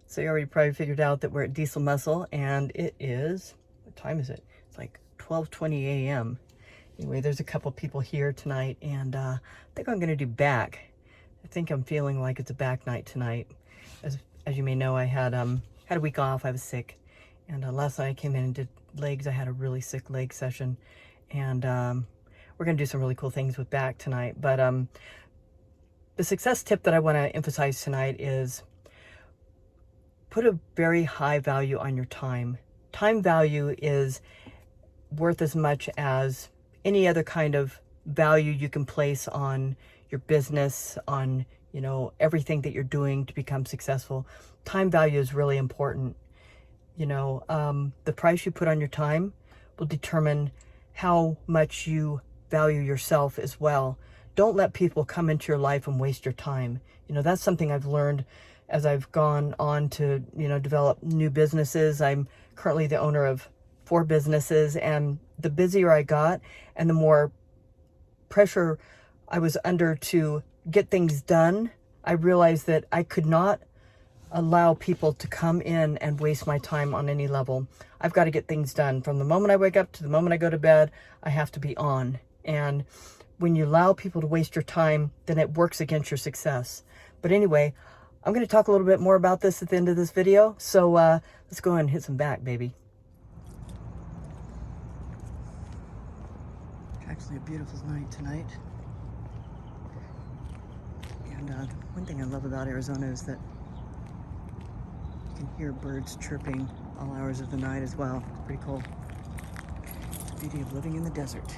So you already probably figured out that we're at Diesel Muscle, and it is, what time is it? It's like 12:20 a.m. Anyway, there's a couple people here tonight, and I think I'm going to do back. I think I'm feeling like it's a back night tonight. As you may know, I had a week off. I was sick, and last night I came in and did legs. I had a really sick leg session, and we're going to do some really cool things with back tonight. But the success tip that I want to emphasize tonight is put a very high value on your time. Time value is worth as much as any other kind of value you can place on your business, on, you know, everything that you're doing to become successful. Time value is really important. You know, the price you put on your time will determine how much you value yourself as well. Don't let people come into your life and waste your time. You know, that's something I've learned as I've gone on to, you know, develop new businesses. I'm currently the owner of 4 businesses, and the busier I got and the more pressure I was under to get things done, I realized that I could not allow people to come in and waste my time on any level. I've got to get things done. From the moment I wake up to the moment I go to bed, I have to be on. And when you allow people to waste your time, then it works against your success. But anyway, I'm going to talk a little bit more about this at the end of this video. So let's go ahead and hit some back, baby. It's actually a beautiful night tonight. And one thing I love about Arizona is that you can hear birds chirping all hours of the night as well. It's pretty cool. It's the beauty of living in the desert.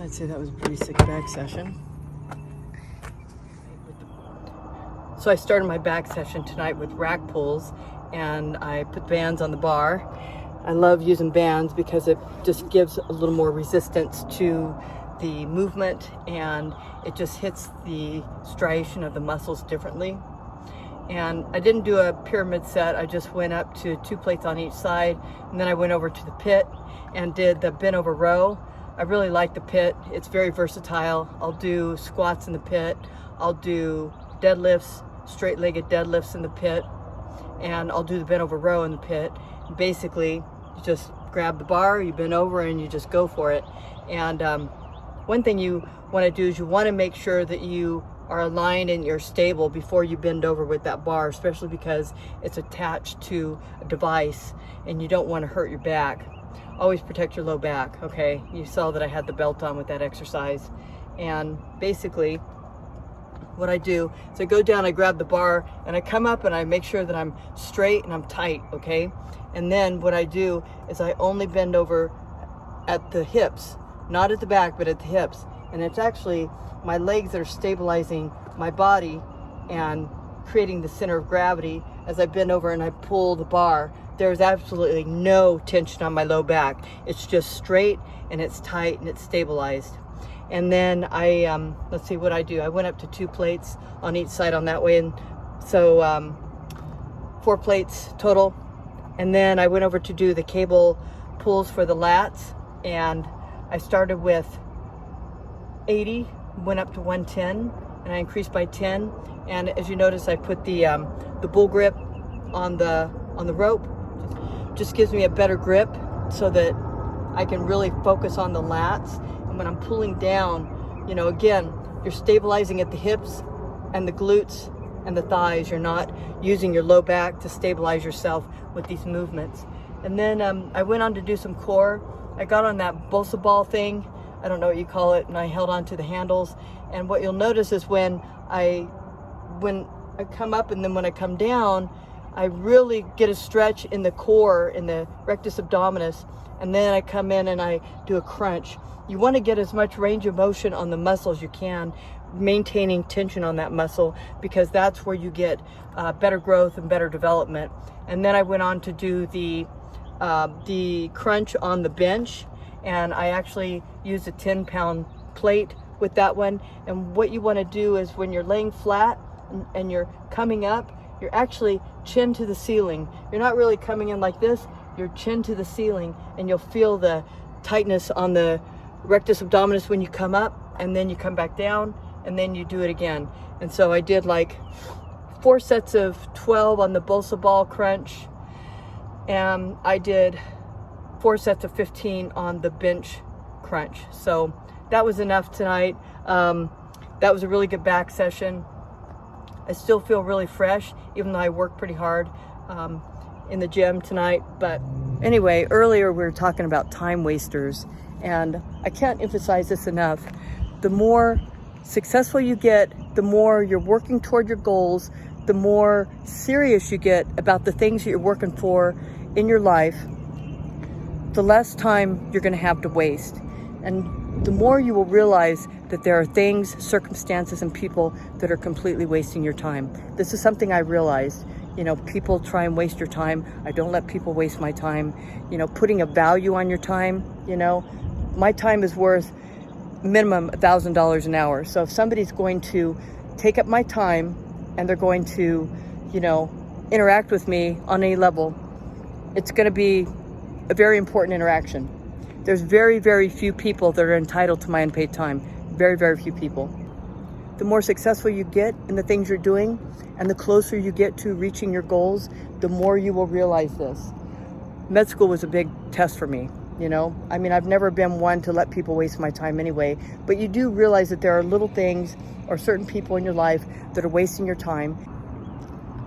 So I'd say that was a pretty sick back session. So I started my back session tonight with rack pulls, and I put bands on the bar. I love using bands because it just gives a little more resistance to the movement, and it just hits the striation of the muscles differently. And I didn't do a pyramid set. I just went up to 2 plates on each side, and then I went over to the pit and did the bent over row. I really like the pit. It's very versatile. I'll do squats in the pit. I'll do deadlifts, straight-legged deadlifts in the pit, and I'll do the bent over row in the pit. Basically, you just grab the bar, you bend over, and you just go for it. And one thing you want to do is you want to make sure that you are aligned and you're stable before you bend over with that bar, especially because it's attached to a device and you don't want to hurt your back. Always protect your low back, okay? You saw that I had the belt on with that exercise. And basically, what I do is I go down, I grab the bar, and I come up and I make sure that I'm straight and I'm tight, okay? And then what I do is I only bend over at the hips, not at the back, but at the hips. And it's actually my legs that are stabilizing my body and creating the center of gravity as I bend over and I pull the bar. There's absolutely no tension on my low back. It's just straight and it's tight and it's stabilized. And then I, let's see what I do. I went up to 2 plates on each side on that way. And so 4 plates total. And then I went over to do the cable pulls for the lats. And I started with 80, went up to 110, and I increased by 10. And as you notice, I put the bull grip on the rope. Just gives me a better grip so that I can really focus on the lats. And when I'm pulling down, you know, again, you're stabilizing at the hips and the glutes and the thighs. You're not using your low back to stabilize yourself with these movements. And then I went on to do some core. I got on that Bosa ball thing, I don't know what you call it, and I held on to the handles. And what you'll notice is when I come up and then when I come down, I really get a stretch in the core, in the rectus abdominis, and then I come in and I do a crunch. You want to get as much range of motion on the muscle as you can, maintaining tension on that muscle, because that's where you get better growth and better development. And then I went on to do the crunch on the bench, and I actually used a 10-pound plate with that one. And what you want to do is when you're laying flat and you're coming up, you're actually chin to the ceiling. You're not really coming in like this, you're chin to the ceiling, and you'll feel the tightness on the rectus abdominis when you come up, and then you come back down, and then you do it again. And so I did like 4 sets of 12 on the Bosa ball crunch, and I did 4 sets of 15 on the bench crunch. So that was enough tonight. That was a really good back session. I still feel really fresh, even though I worked pretty hard in the gym tonight. But anyway, earlier we were talking about time wasters, and I can't emphasize this enough. The more successful you get, the more you're working toward your goals, the more serious you get about the things that you're working for in your life, the less time you're going to have to waste. And the more you will realize that there are things, circumstances, and people that are completely wasting your time. This is something I realized. You know, people try and waste your time. I don't let people waste my time. You know, putting a value on your time, you know, my time is worth minimum $1,000 an hour. So if somebody's going to take up my time and they're going to, you know, interact with me on any level, it's going to be a very important interaction. There's very, very few people that are entitled to my unpaid time. Very, very few people. The more successful you get in the things you're doing and the closer you get to reaching your goals, the more you will realize this. Med school was a big test for me, you know. I mean, I've never been one to let people waste my time anyway, but you do realize that there are little things or certain people in your life that are wasting your time.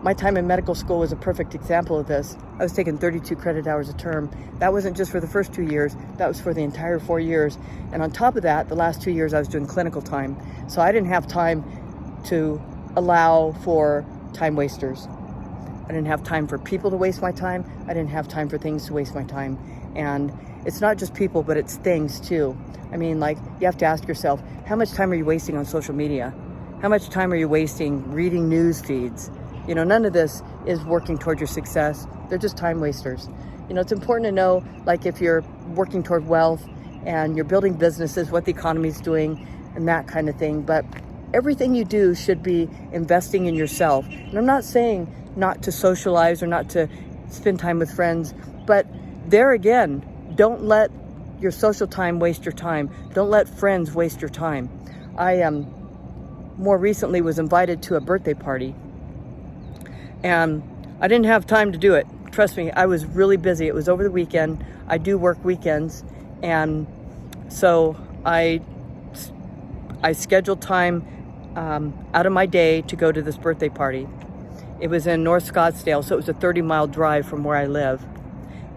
My time in medical school was a perfect example of this. I was taking 32 credit hours a term. That wasn't just for the first 2 years, that was for the entire 4 years. And on top of that, the last 2 years I was doing clinical time. So I didn't have time to allow for time wasters. I didn't have time for people to waste my time. I didn't have time for things to waste my time. And it's not just people, but it's things too. I mean, like, you have to ask yourself, how much time are you wasting on social media? How much time are you wasting reading news feeds? You know, none of this is working toward your success. They're just time wasters. You know, it's important to know, like, if you're working toward wealth and you're building businesses, what the economy's doing and that kind of thing. But everything you do should be investing in yourself. And I'm not saying not to socialize or not to spend time with friends, but there again, don't let your social time waste your time. Don't let friends waste your time. I more recently was invited to a birthday party, and I didn't have time to do it. Trust me, I was really busy. It was over the weekend. I do work weekends, and so I scheduled time out of my day to go to this birthday party. It was in North Scottsdale, so it was a 30-mile drive from where I live.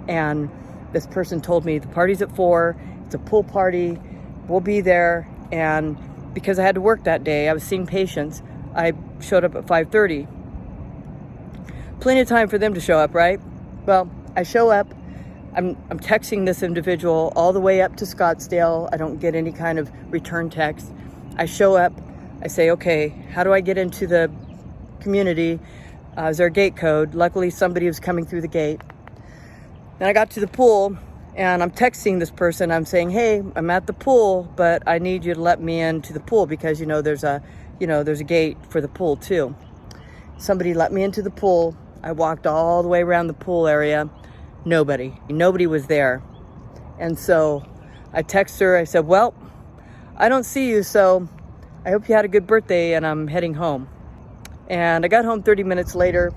And this person told me the party's at 4, it's a pool party, we'll be there. And because I had to work that day, I was seeing patients, I showed up at 5:30. Plenty of time for them to show up, right? Well, I show up, I'm texting this individual all the way up to Scottsdale. I don't get any kind of return text. I show up, I say, okay, how do I get into the community? Is there a gate code? Luckily, somebody was coming through the gate. Then I got to the pool, and I'm texting this person. I'm saying, hey, I'm at the pool, but I need you to let me into the pool because, there's a gate for the pool too. Somebody let me into the pool. I walked all the way around the pool area. Nobody was there. And so I text her. I said, well, I don't see you, so I hope you had a good birthday, and I'm heading home. And I got home 30 minutes later,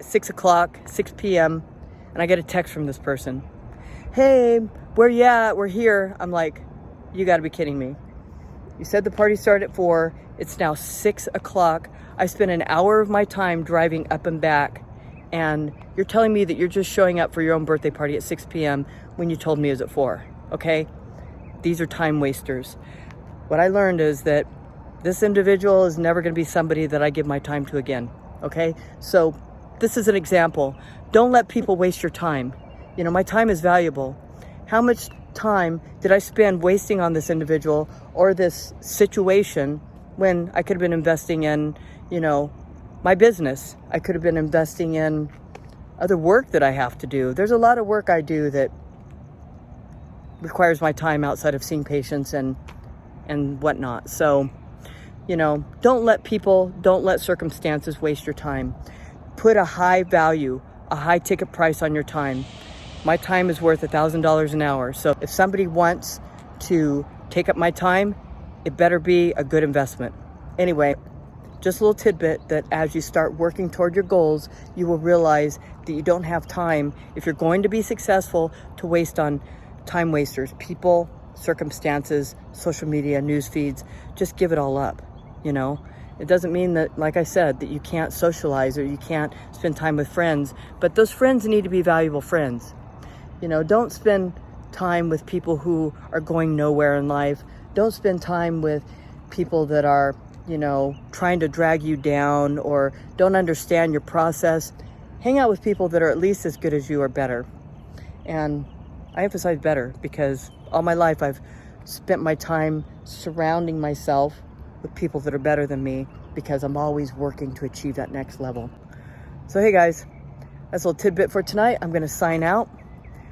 6 p.m., and I get a text from this person. Hey, where you at? We're here. I'm like, you got to be kidding me. You said the party started at 4. It's now 6 o'clock. I spent an hour of my time driving up and back, and you're telling me that you're just showing up for your own birthday party at 6 p.m. when you told me it was at 4, okay? These are time wasters. What I learned is that this individual is never going to be somebody that I give my time to again, okay? So this is an example. Don't let people waste your time. My time is valuable. How much time did I spend wasting on this individual or this situation when I could have been investing in, my business? I could have been investing in other work that I have to do. There's a lot of work I do that requires my time outside of seeing patients and whatnot. So, don't let circumstances waste your time. Put a high value, a high ticket price on your time. My time is worth $1,000 an hour. So if somebody wants to take up my time, it better be a good investment. Anyway, just a little tidbit that as you start working toward your goals, you will realize that you don't have time, if you're going to be successful, to waste on time wasters, people, circumstances, social media, news feeds. Just give it all up, It doesn't mean that, like I said, that you can't socialize or you can't spend time with friends, but those friends need to be valuable friends. Don't spend time with people who are going nowhere in life. Don't spend time with people that are, trying to drag you down or don't understand your process. Hang out with people that are at least as good as you or better. And I emphasize better because all my life I've spent my time surrounding myself with people that are better than me because I'm always working to achieve that next level. So hey guys, that's a little tidbit for tonight. I'm going to sign out.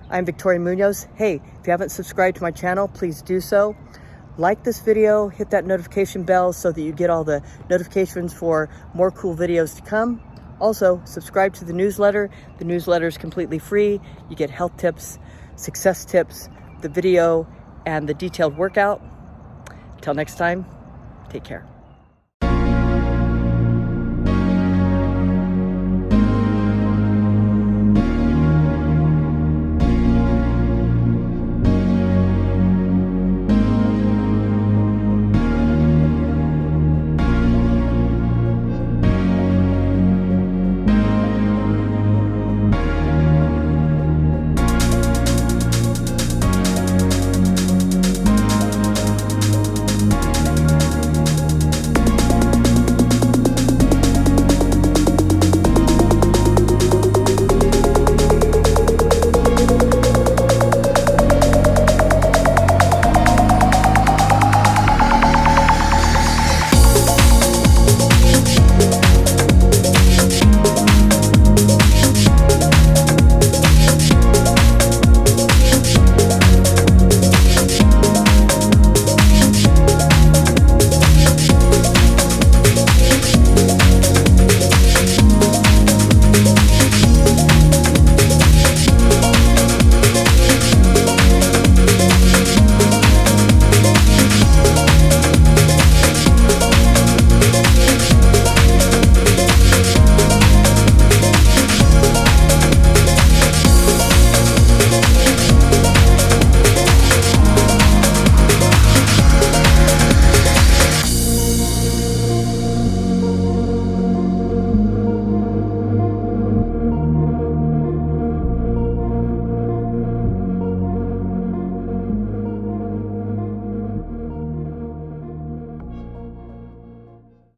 I'm Victoria Munoz. Hey, if you haven't subscribed to my channel, please do so. Like this video, hit that notification bell so that you get all the notifications for more cool videos to come. Also, subscribe to the newsletter. The newsletter is completely free. You get health tips, success tips, the video, and the detailed workout. Till next time, take care.